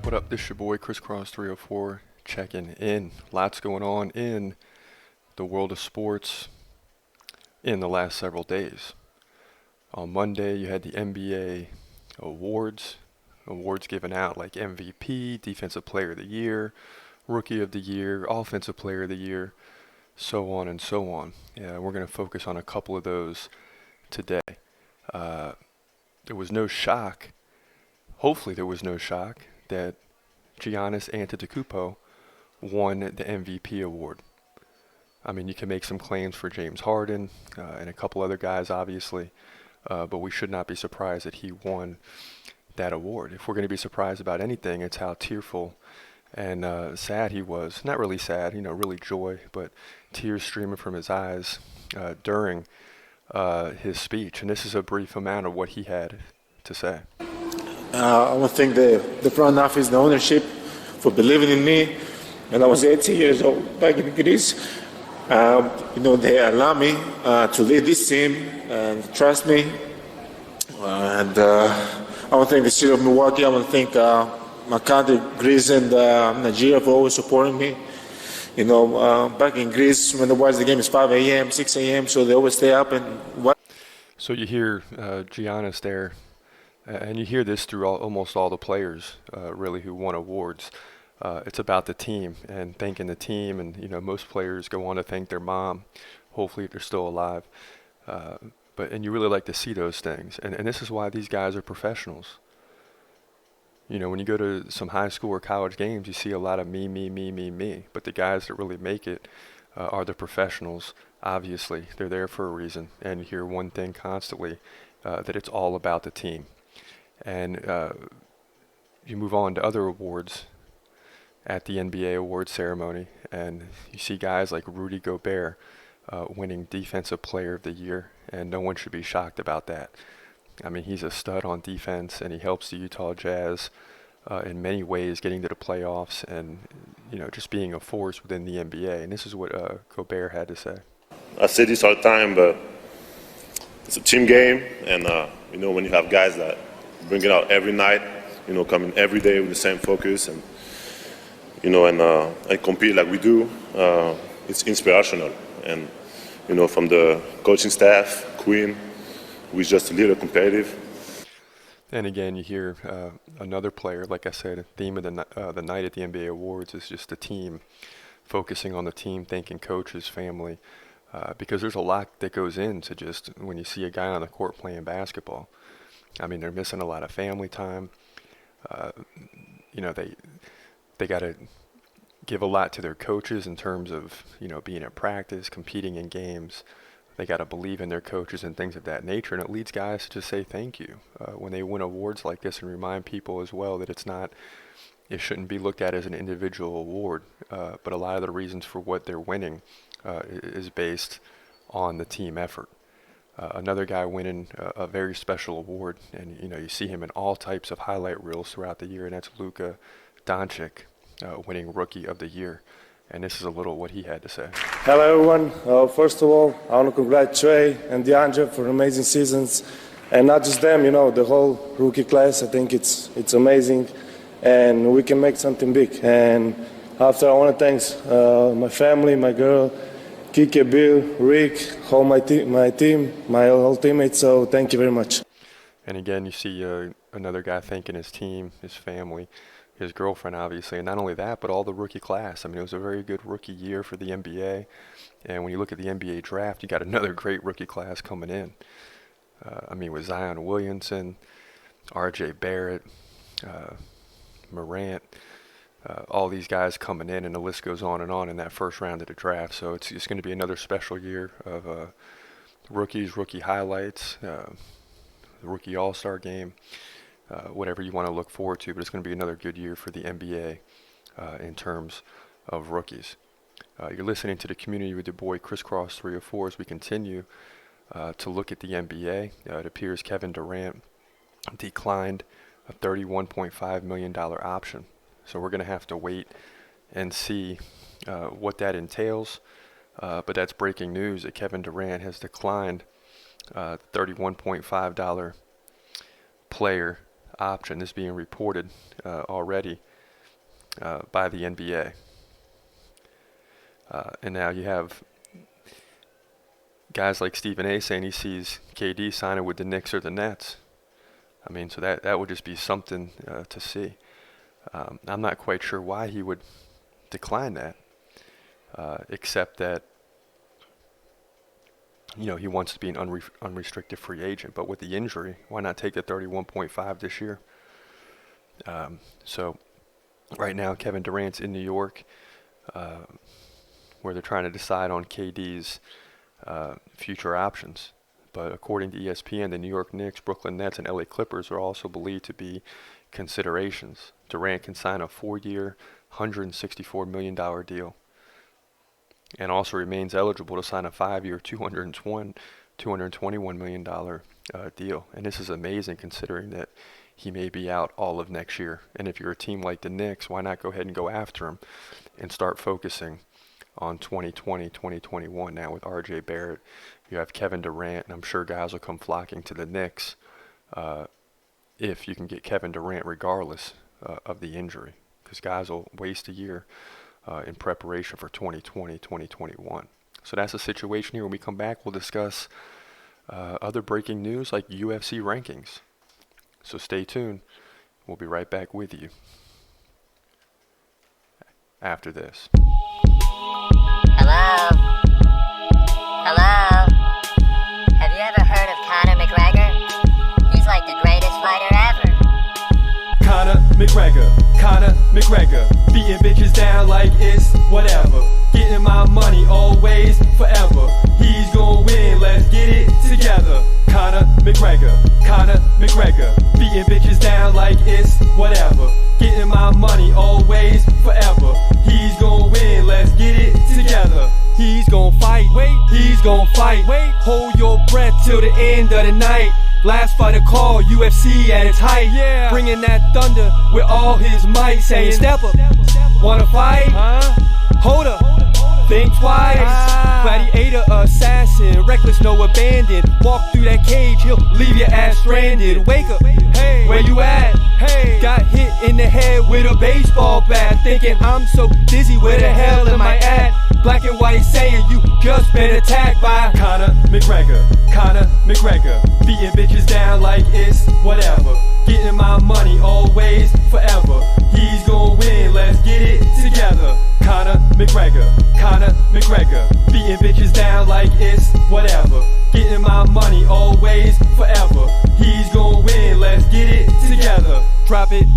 What up? This your boy Crisscross 304 checking in. Lots going on in the world of sports in the last several days. On Monday, you had the NBA awards given out like MVP, Defensive Player of the Year, Rookie of the Year, Offensive Player of the Year, so on and so on. Yeah, we're going to focus on a couple of those today. There was no shock. Hopefully there was no shock that Giannis Antetokounmpo won the MVP award. I mean, you can make some claims for James Harden and a couple other guys, obviously, but we should not be surprised that he won that award. If we're going to be surprised about anything, it's how tearful and sad he was. Not really sad, really joy, but tears streaming from his eyes during his speech. And this is a brief amount of what he had to say. I want to thank the front office, the ownership, for believing in me. When I was 18 years old back in Greece, they allowed me to lead this team and trust me. And I want to thank the city of Milwaukee. I want to thank my country, Greece, and Nigeria for always supporting me. Back in Greece, when the game is 5 a.m., 6 a.m., so they always stay up and watch. So you hear Giannis there. And you hear this through almost all the players, really, who won awards. It's about the team and thanking the team. And, most players go on to thank their mom, hopefully if they're still alive. And you really like to see those things. And this is why these guys are professionals. When you go to some high school or college games, you see a lot of me. But the guys that really make it are the professionals, obviously. They're there for a reason. And you hear one thing constantly, that it's all about the team. And you move on to other awards at the NBA awards ceremony, and you see guys like Rudy Gobert winning Defensive Player of the Year, and no one should be shocked about that. I mean, he's a stud on defense, and he helps the Utah Jazz in many ways, getting to the playoffs and, just being a force within the NBA. And this is what Gobert had to say. I say this all the time, but it's a team game, and, when you have guys that bring it out every night, coming every day with the same focus and compete like we do, it's inspirational. And, from the coaching staff, Quinn, who is just a little competitive. And again, you hear another player, like I said, a theme of the night at the NBA Awards is just the team, focusing on the team, thanking coaches, family, because there's a lot that goes into just when you see a guy on the court playing basketball. I mean, they're missing a lot of family time. They got to give a lot to their coaches in terms of, being at practice, competing in games. They got to believe in their coaches and things of that nature. And it leads guys to just say thank you when they win awards like this, and remind people as well that it shouldn't be looked at as an individual award. But a lot of the reasons for what they're winning is based on the team effort. Another guy winning a very special award, and you see him in all types of highlight reels throughout the year, and that's Luka Doncic winning Rookie of the Year. And this is a little what he had to say. Hello everyone. First of all, I want to congratulate Trey and DeAndre for amazing seasons, and not just them, the whole rookie class. I think it's amazing, and we can make something big. And after, I want to thank my family, my girl, Kike, Bill, Rick, my team, my whole teammates, so thank you very much. And again, you see another guy thanking his team, his family, his girlfriend, obviously, and not only that, but all the rookie class. I mean, it was a very good rookie year for the NBA, and when you look at the NBA draft, you got another great rookie class coming in. With Zion Williamson, R.J. Barrett, Morant, all these guys coming in, and the list goes on in that first round of the draft. So it's going to be another special year of rookies, rookie highlights, the rookie all-star game, whatever you want to look forward to. But it's going to be another good year for the NBA in terms of rookies. You're listening to The Community with your boy Crisscross 304 as we continue to look at the NBA. It appears Kevin Durant declined a $31.5 million option. So we're going to have to wait and see what that entails. But that's breaking news that Kevin Durant has declined the $31.5 player option. This is being reported already by the NBA. And now you have guys like Stephen A. saying he sees KD signing with the Knicks or the Nets. I mean, so that would just be something to see. I'm not quite sure why he would decline that, except that, you know, he wants to be an unrestricted free agent. But with the injury, why not take the 31.5 this year? So right now, Kevin Durant's in New York, where they're trying to decide on KD's future options. But according to ESPN, the New York Knicks, Brooklyn Nets, and LA Clippers are also believed to be considerations. Durant can sign a 4-year, $164 million deal, and also remains eligible to sign a 5-year, $221 million deal. And this is amazing considering that he may be out all of next year. And if you're a team like the Knicks, why not go ahead and go after him and start focusing on 2020, 2021 now with R.J. Barrett. You have Kevin Durant, and I'm sure guys will come flocking to the Knicks if you can get Kevin Durant regardless of the injury, because guys will waste a year in preparation for 2020, 2021. So that's the situation here. When we come back, we'll discuss other breaking news like UFC rankings. So stay tuned. We'll be right back with you after this. Hello? Hello? Have you ever heard of Conor McGregor? He's like the greatest fighter ever. Conor McGregor, beating bitches down like it's whatever. Getting my money always, forever. He's gonna win, let's get it together. Conor McGregor, beating bitches down like it's whatever. Getting my money always, forever. He's gonna win, let's get it together. He's gonna fight, he's gonna fight. Hold your breath till the end of the night. Last fighter call, UFC at its height. Bringing that thunder with all his might. Saying, step up, wanna fight? Hold up, think twice. Gladiator, assassin, reckless, no abandon. Walk through that cage, he'll leave your ass stranded. Wake up, hey, where you at? Hey, got hit in the head with a baseball bat. Thinking I'm so dizzy, where the hell am I at? Black and white saying you just been attacked by Conor McGregor, beating bitches down like it's whatever. Getting my money always, forever. He's gonna win, let's get it together. Conor McGregor, beating bitches down like it's whatever. Getting my money always, forever. He's gonna win, let's get it together. Drop it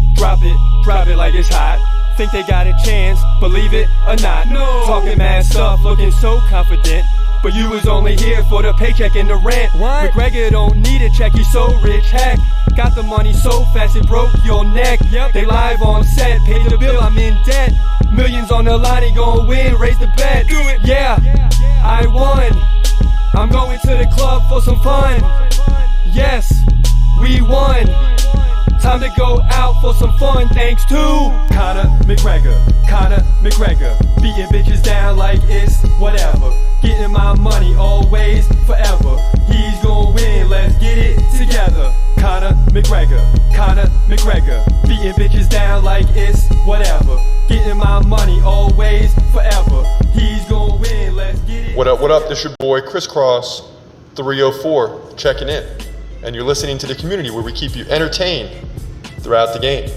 like it's hot. Think they got a chance, believe it or not. No. Talking mad stuff, looking so confident. But you was only here for the paycheck and the rent. What? McGregor don't need a check, he's so rich, heck. Got the money so fast it broke your neck. Yep. They live on set, paid the bill, I'm in debt. Millions on the line, he gon' win, raise the bet. Do it. Yeah, I won. I'm going to the club for some fun. Yes, we won. Time to go out for some fun, thanks to Conor McGregor, beating bitches down like it's whatever. Getting my money always, forever. He's gonna win, let's get it together. Conor McGregor, beating bitches down like it's whatever. Getting my money always, forever. He's gonna win, let's get it. What up, this your boy Crisscross 304 checking in. And you're listening to The Community, where we keep you entertained throughout the game.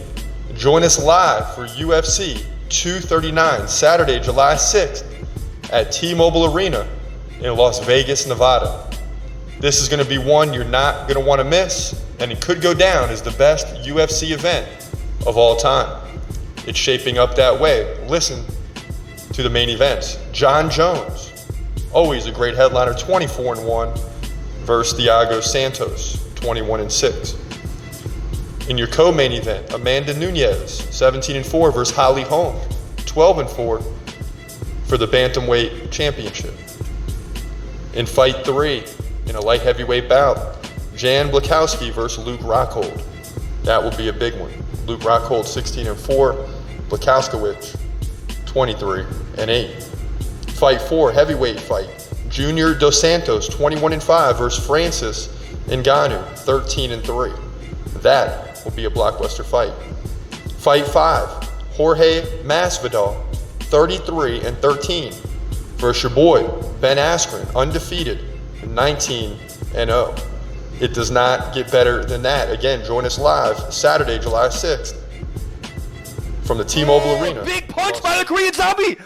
Join us live for UFC 239, Saturday, July 6th at T-Mobile Arena in Las Vegas, Nevada. This is going to be one you're not going to want to miss. and it could go down as the best UFC event of all time. It's shaping up that way. Listen to the main events. John Jones, always a great headliner, 24-1 versus Thiago Santos, 21-6. In your co-main event, Amanda Nunes, 17-4 versus Holly Holm, 12-4 for the Bantamweight Championship. In fight 3, in a light heavyweight bout, Jan Blachowski versus Luke Rockhold. That will be a big one. Luke Rockhold, 16-4, Blachowski, 23-8. Fight 4, heavyweight fight, Junior Dos Santos, 21-5 versus Francis Ngannou, 13-3. That will be a blockbuster fight. Fight 5, Jorge Masvidal, 33-13 versus your boy Ben Askren, undefeated, 19-0. It does not get better than that. Again, join us live Saturday, July 6th from the T-Mobile Arena. Big punch by the Korean Zombie.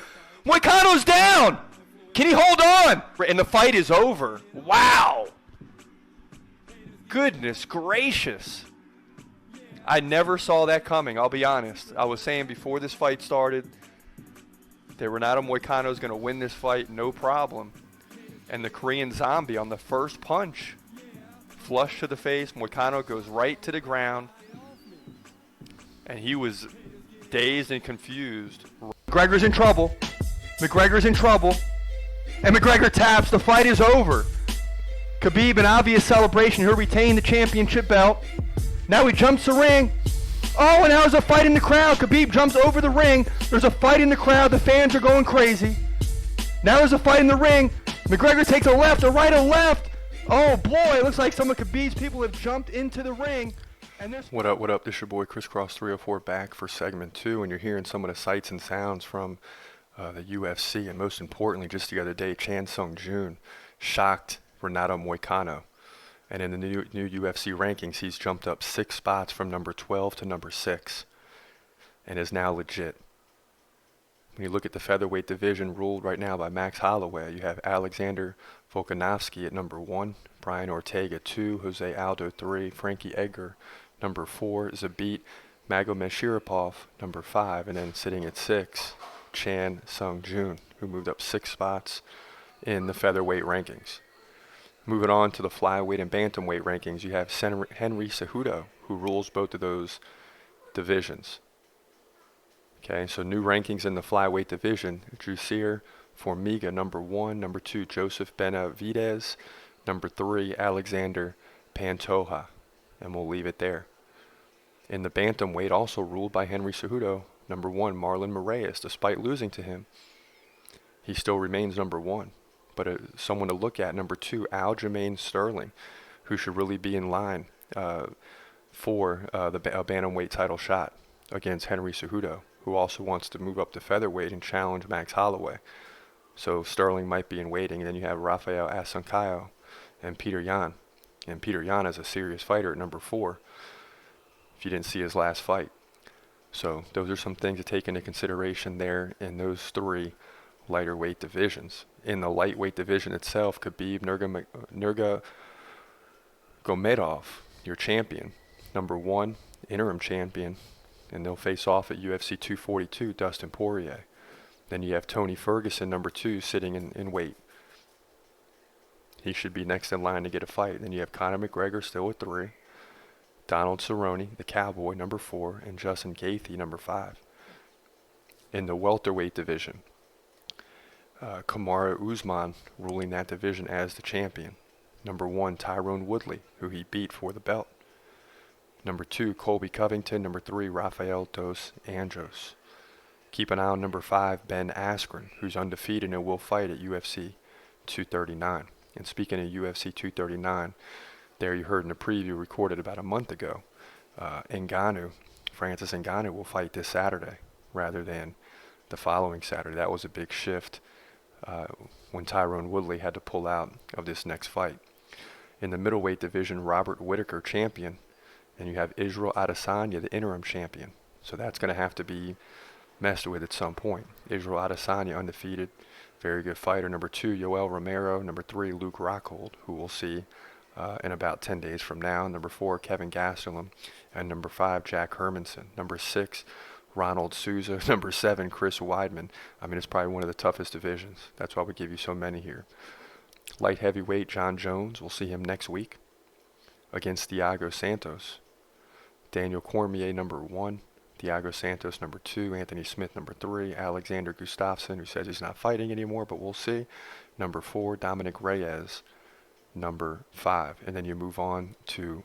Moicano's down. Can he hold on? And the fight is over. Wow. Goodness gracious. I never saw that coming, I'll be honest. I was saying before this fight started that Renato Moicano is going to win this fight, no problem. And the Korean Zombie on the first punch, flush to the face, Moicano goes right to the ground. And he was dazed and confused. McGregor's in trouble. McGregor's in trouble. And McGregor taps. The fight is over. Khabib, an obvious celebration. He'll retain the championship belt. Now he jumps the ring. Oh, and now there's a fight in the crowd. Khabib jumps over the ring. There's a fight in the crowd. The fans are going crazy. Now there's a fight in the ring. McGregor takes a left, a right, a left. Oh boy, it looks like some of Khabib's people have jumped into the ring. And there's What up? This is your boy Crisscross 304 back for segment 2, and you're hearing some of the sights and sounds from the UFC, and most importantly, just the other day, Chan Sung Jun shocked Renato Moicano. And in the new UFC rankings, he's jumped up 6 spots from number 12 to number 6 and is now legit. When you look at the featherweight division ruled right now by Max Holloway, you have Alexander Volkanovski at number 1, Brian Ortega 2, Jose Aldo 3, Frankie Edgar number 4, Zabit Magomedov number 5, and then sitting at 6, Chan Sung Jun, who moved up 6 spots in the featherweight rankings. Moving on to the flyweight and bantamweight rankings, you have Henry Cejudo, who rules both of those divisions. Okay, so new rankings in the flyweight division: Jusir Formiga, number 1, number 2, Joseph Benavidez, number 3, Alexander Pantoja, and we'll leave it there. In the bantamweight, also ruled by Henry Cejudo, number 1, Marlon Moraes. Despite losing to him, he still remains number 1. But someone to look at, number 2, Aljamain Sterling, who should really be in line for the bantamweight title shot against Henry Cejudo, who also wants to move up to featherweight and challenge Max Holloway. So Sterling might be in waiting. And then you have Rafael Asuncayo and Peter Yan. And Peter Yan is a serious fighter at number 4, if you didn't see his last fight. So those are some things to take into consideration there in those 3 lighter weight divisions. In the lightweight division itself, Khabib Nurmagomedov, your champion, number 1, interim champion, and they'll face off at UFC 242, Dustin Poirier. Then you have Tony Ferguson, number 2, sitting in weight. He should be next in line to get a fight. Then you have Conor McGregor still at 3, Donald Cerrone, the Cowboy, number 4, and Justin Gaethje, number 5. In the welterweight division, Kamaru Usman ruling that division as the champion. Number 1, Tyrone Woodley, who he beat for the belt. Number 2, Colby Covington. Number 3, Rafael Dos Anjos. Keep an eye on number 5, Ben Askren, who's undefeated and will fight at UFC 239. And speaking of UFC 239, there you heard in the preview recorded about a month ago, Francis Ngannou will fight this Saturday rather than the following Saturday. That was a big shift when Tyrone Woodley had to pull out of this next fight. In the middleweight division, Robert Whittaker, champion, and you have Israel Adesanya, the interim champion. So that's going to have to be messed with at some point. Israel Adesanya, undefeated, very good fighter. Number 2, Yoel Romero. Number 3, Luke Rockhold, who we'll see in about 10 days from now. Number 4, Kevin Gastelum. And number 5, Jack Hermanson. Number 6, Ronald Souza. Number 7, Chris Weidman. I mean, it's probably one of the toughest divisions. That's why we give you so many here. Light heavyweight John Jones. We'll see him next week against Thiago Santos. Daniel Cormier, number 1. Thiago Santos, number 2. Anthony Smith, number 3. Alexander Gustafsson, who says he's not fighting anymore, but we'll see. Number 4, Dominic Reyes, number 5. And then you move on to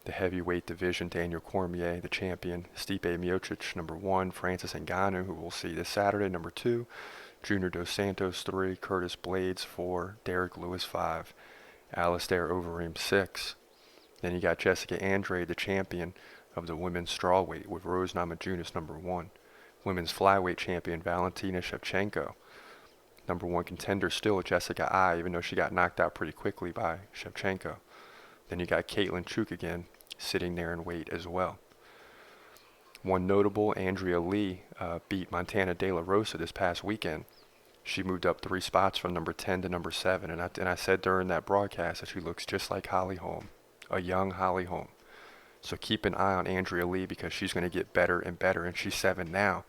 the heavyweight division. Daniel Cormier, the champion. Stipe Miocic, number 1. Francis Ngannou, who we'll see this Saturday, number 2. Junior Dos Santos, 3. Curtis Blades, 4. Derek Lewis, 5. Alistair Overeem, 6. Then you got Jessica Andrade, the champion of the women's strawweight, with Rose Namajunas, number 1. Women's flyweight champion Valentina Shevchenko, number 1 contender still, Jessica Ai, even though she got knocked out pretty quickly by Shevchenko. Then you got Caitlin Chukagian sitting there in weight as well. One notable, Andrea Lee beat Montana De La Rosa this past weekend. She moved up 3 spots from number 10 to number 7, and I said during that broadcast that she looks just like Holly Holm, a young Holly Holm. So keep an eye on Andrea Lee, because she's going to get better and better, and she's 7 now.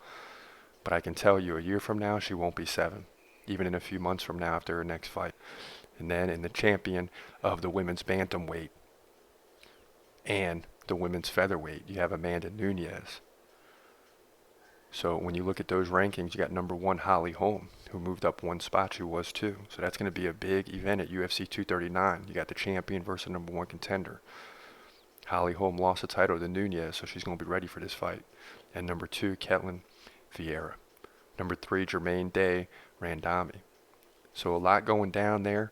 But I can tell you, a year from now, she won't be 7, even in a few months from now after her next fight. And then in the champion of the women's bantamweight and the women's featherweight, you have Amanda Nunes. So when you look at those rankings, you got number 1 Holly Holm, who moved up 1 spot. She was 2. So that's going to be a big event at UFC 239. You got the champion versus number 1 contender. Holly Holm lost the title to Nunes, so she's going to be ready for this fight. And number 2, Ketlin Vieira. Number 3, Jermaine Day Randami. So a lot going down there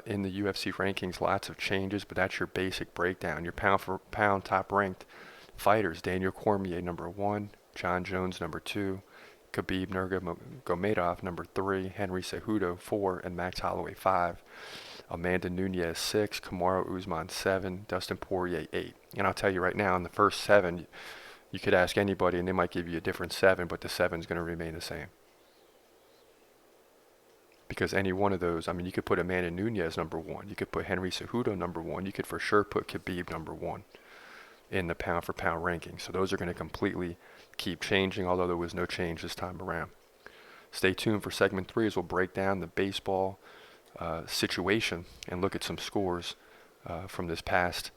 in the UFC rankings, lots of changes, but that's your basic breakdown. Your pound for pound top ranked fighters: Daniel Cormier, number 1. John Jones, number 2. Khabib Nurmagomedov, number 3. Henry Cejudo, 4. And Max Holloway, 5. Amanda Nunes, 6. Kamaru Usman, 7. Dustin Poirier, 8. And I'll tell you right now, in the first 7, you could ask anybody and they might give you a different 7, but the 7 is going to remain the same. Because any one of those, I mean, you could put Amanda Nunes number 1. You could put Henry Cejudo number 1. You could for sure put Khabib number 1 in the pound for pound ranking. So those are going to completely keep changing, although there was no change this time around. Stay tuned for segment 3 as we'll break down the baseball situation and look at some scores from this past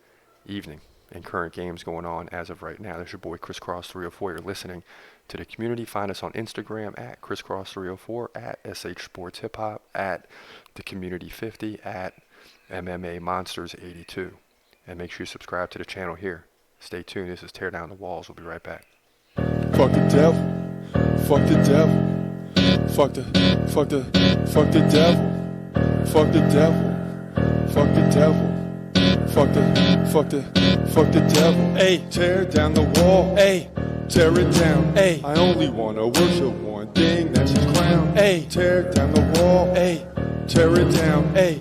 evening and current games going on as of right now. There's your boy Crisscross304. You're listening to the community. Find us on Instagram at Crisscross304, at SH Sports Hip Hop, at the Community 50, at MMA Monsters 82. And make sure you subscribe to the channel here. Stay tuned. This is Tear Down the Walls. We'll be right back. Fuck the devil. Fuck the devil. Fuck the devil. Fuck the devil. Fuck the devil. Fuck the devil. Ayy, tear down the wall. Ayy, tear it down. Ayy, I only wanna worship one thing, that's His crown. Ayy, tear down the wall. Ayy, tear it down. Ayy,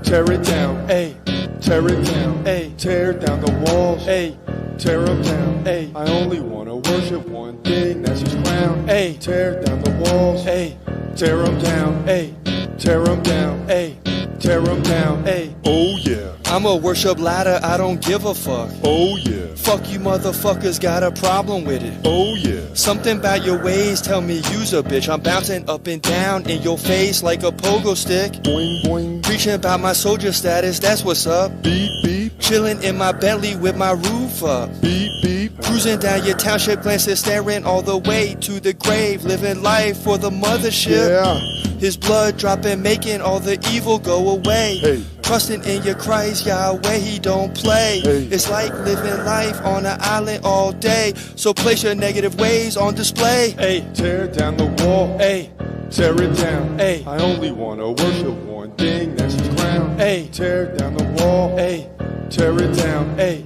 tear it down. Ayy, tear it down. Ayy, tear down the walls. Ayy, tear them down. Ayy, I only wanna worship one thing, that's His crown. Ayy, tear down the walls. Ayy, tear them down. Ayy, tear them down. Ayy, tear them down. Ayy, oh yeah. I'm a worship ladder, I don't give a fuck. Oh yeah. Fuck you motherfuckers, got a problem with it. Oh yeah. Something about your ways tell me you's a bitch. I'm bouncing up and down in your face like a pogo stick. Boing boing. Preaching about my soldier status, that's what's up. Beep beep. Chilling in my Bentley with my roof up. Beep beep. Cruising down your township, glancing, staring all the way to the grave. Living life for the mothership. Yeah. His blood dropping, making all the evil go away. Hey. Trusting in your Christ, Yahweh, He don't play. Hey. It's like living life on an island all day. So place your negative ways on display. Hey, tear down the wall. Hey, tear it down. Hey, I only wanna worship one thing, that's His crown. Hey, tear down the wall. Hey, tear it down. Hey,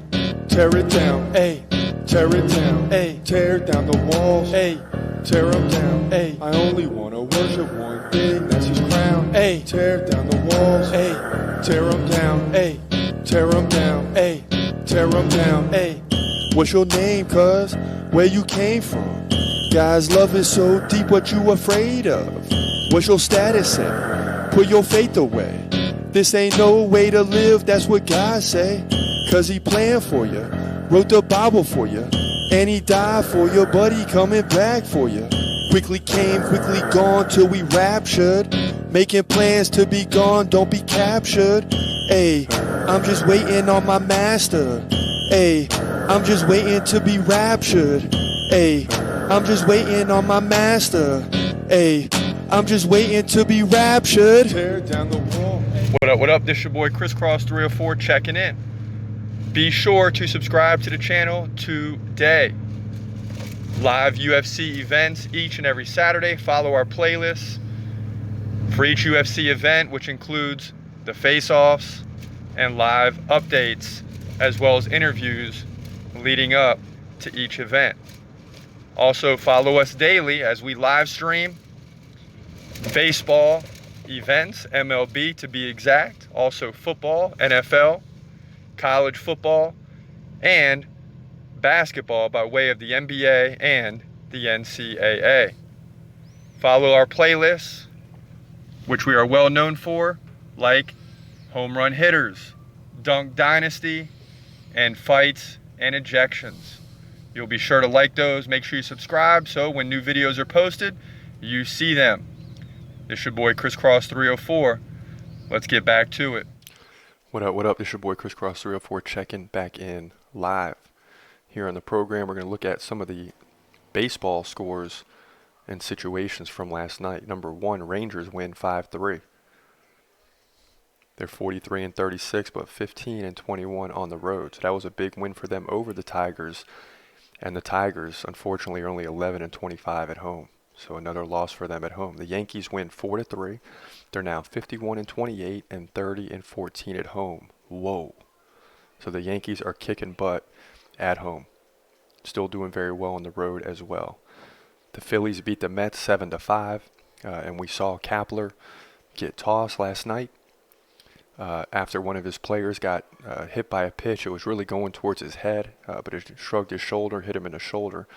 tear it down. Hey, tear it down. Hey, tear down the walls. Hey, tear them down. Hey, I only wanna worship one thing, that's His crown. Hey, tear down the walls. Hey, tear them down. Hey, tear them down. Hey, tear them down. Hey, what's your name, cuz? Where you came from? God's love is so deep, what you afraid of? What's your status at? Put your faith away. This ain't no way to live, that's what God say. Cause he planned for you, wrote the Bible for you, and he died for you, but he coming back for you. Quickly came, quickly gone till we raptured. Making plans to be gone, don't be captured. Ayy, I'm just waiting on my master. Ayy, I'm just waiting to be raptured. Ayy, I'm just waiting on my master. Ayy, I'm just waiting to be raptured. Tear down the wall. What up? This your boy Crisscross 304 checking in. Be sure to subscribe to the channel today. Live UFC events each and every Saturday. Follow our playlists for each UFC event, which includes the face-offs and live updates, as well as interviews leading up to each event. Also, follow us daily as we live stream baseball events, MLB to be exact, also football, NFL, college football, and basketball by way of the NBA and the NCAA. Follow our playlists, which we are well known for, like home run hitters, dunk dynasty, and fights and ejections. You'll be sure to like those. Make sure you subscribe so when new videos are posted, you see them. This your boy Crisscross 304. Let's get back to it. What up? This your boy Crisscross 304 checking back in live. Here on the program, we're going to look at some of the baseball scores and situations from last night. Number one, Rangers win 5-3. They're 43-36, but 15-21 on the road. So that was a big win for them over the Tigers. And the Tigers, unfortunately, are only 11-25 at home. So another loss for them at home. The Yankees win 4-3. They're now 51-28 and 30-14 at home. Whoa. So the Yankees are kicking butt at home. Still doing very well on the road as well. The Phillies beat the Mets 7-5, and we saw Kapler get tossed last night after one of his players got hit by a pitch. It was really going towards his head, but it shrugged his shoulder, hit him in the shoulder,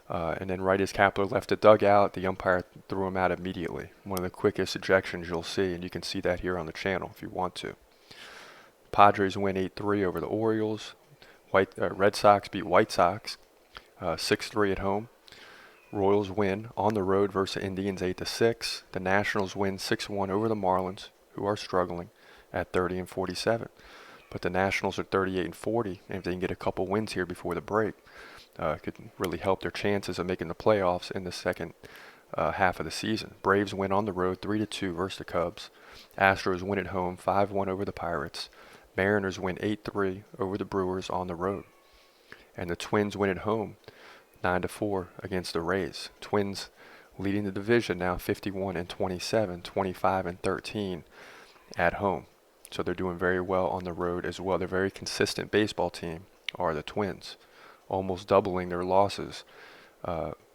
and then right as Kapler left the dugout, the umpire threw him out immediately. One of the quickest ejections you'll see, and you can see that here on the channel if you want to. Padres win 8-3 over the Orioles. Red Sox beat White Sox 6-3 at home. Royals win on the road versus the Indians 8-6. The Nationals win 6-1 over the Marlins, who are struggling at 30-47. But the Nationals are 38-40, and if they can get a couple wins here before the break, could really help their chances of making the playoffs in the second half of the season. Braves win on the road 3-2 versus the Cubs. Astros win at home 5-1 over the Pirates. Mariners win 8-3 over the Brewers on the road. And the Twins win at home 9-4 against the Rays. Twins leading the division now 51-27, 25-13 at home. So they're doing very well on the road as well. They're a very consistent baseball team, are the Twins, almost doubling their losses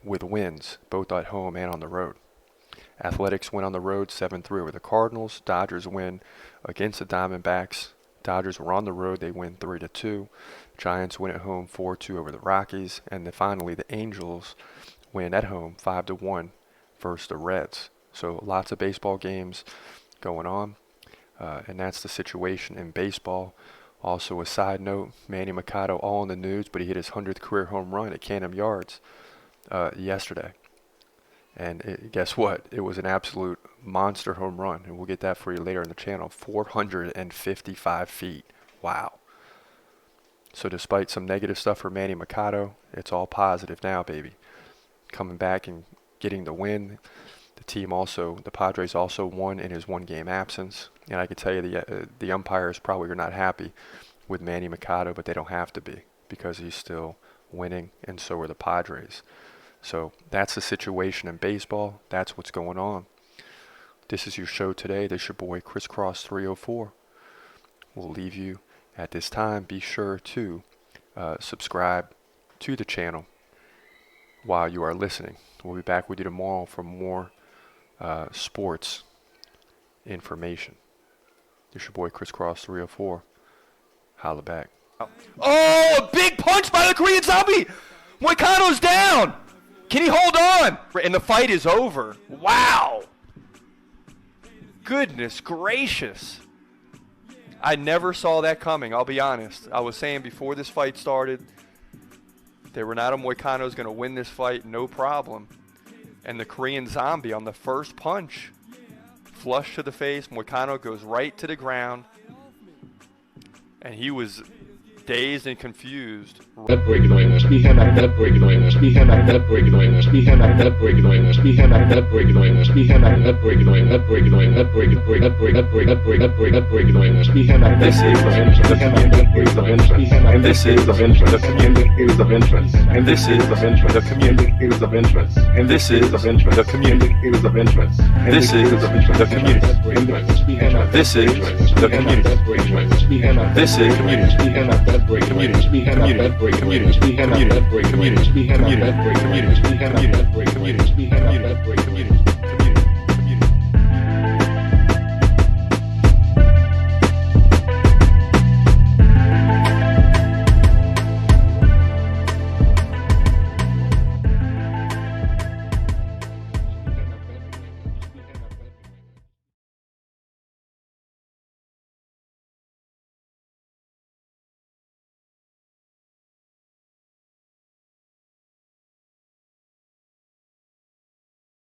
with wins, both at home and on the road. Athletics win on the road 7-3 over the Cardinals. Dodgers win against the Diamondbacks. Dodgers were on the road. They win 3-2. Giants win at home 4-2 over the Rockies. And then finally, the Angels win at home 5-1 versus the Reds. So lots of baseball games going on. And that's the situation in baseball. Also, a side note, Manny Machado all in the news, but he hit his 100th career home run at Camden Yards yesterday. And guess what? It was an absolute monster home run, and we'll get that for you later on the channel. 455 feet. Wow. So despite some negative stuff for Manny Machado, it's all positive now, baby. Coming back and getting the win. The Padres also won in his one-game absence. And I can tell you the umpires probably are not happy with Manny Machado, but they don't have to be because he's still winning, and so are the Padres. So that's the situation in baseball. That's what's going on. This is your show today. This is your boy Crisscross 304. We'll leave you at this time. Be sure to subscribe to the channel while you are listening. We'll be back with you tomorrow for more sports information. This is your boy Crisscross 304. Holla back. Oh, a big punch by the Korean Zombie! Moicano's down! Can he hold on? And the fight is over. Wow! Goodness gracious. I never saw that coming, I'll be honest. I was saying before this fight started, that Renato Moicano is going to win this fight, no problem. And the Korean Zombie on the first punch, flush to the face, Moicano goes right to the ground. And he was dazed and confused. Community.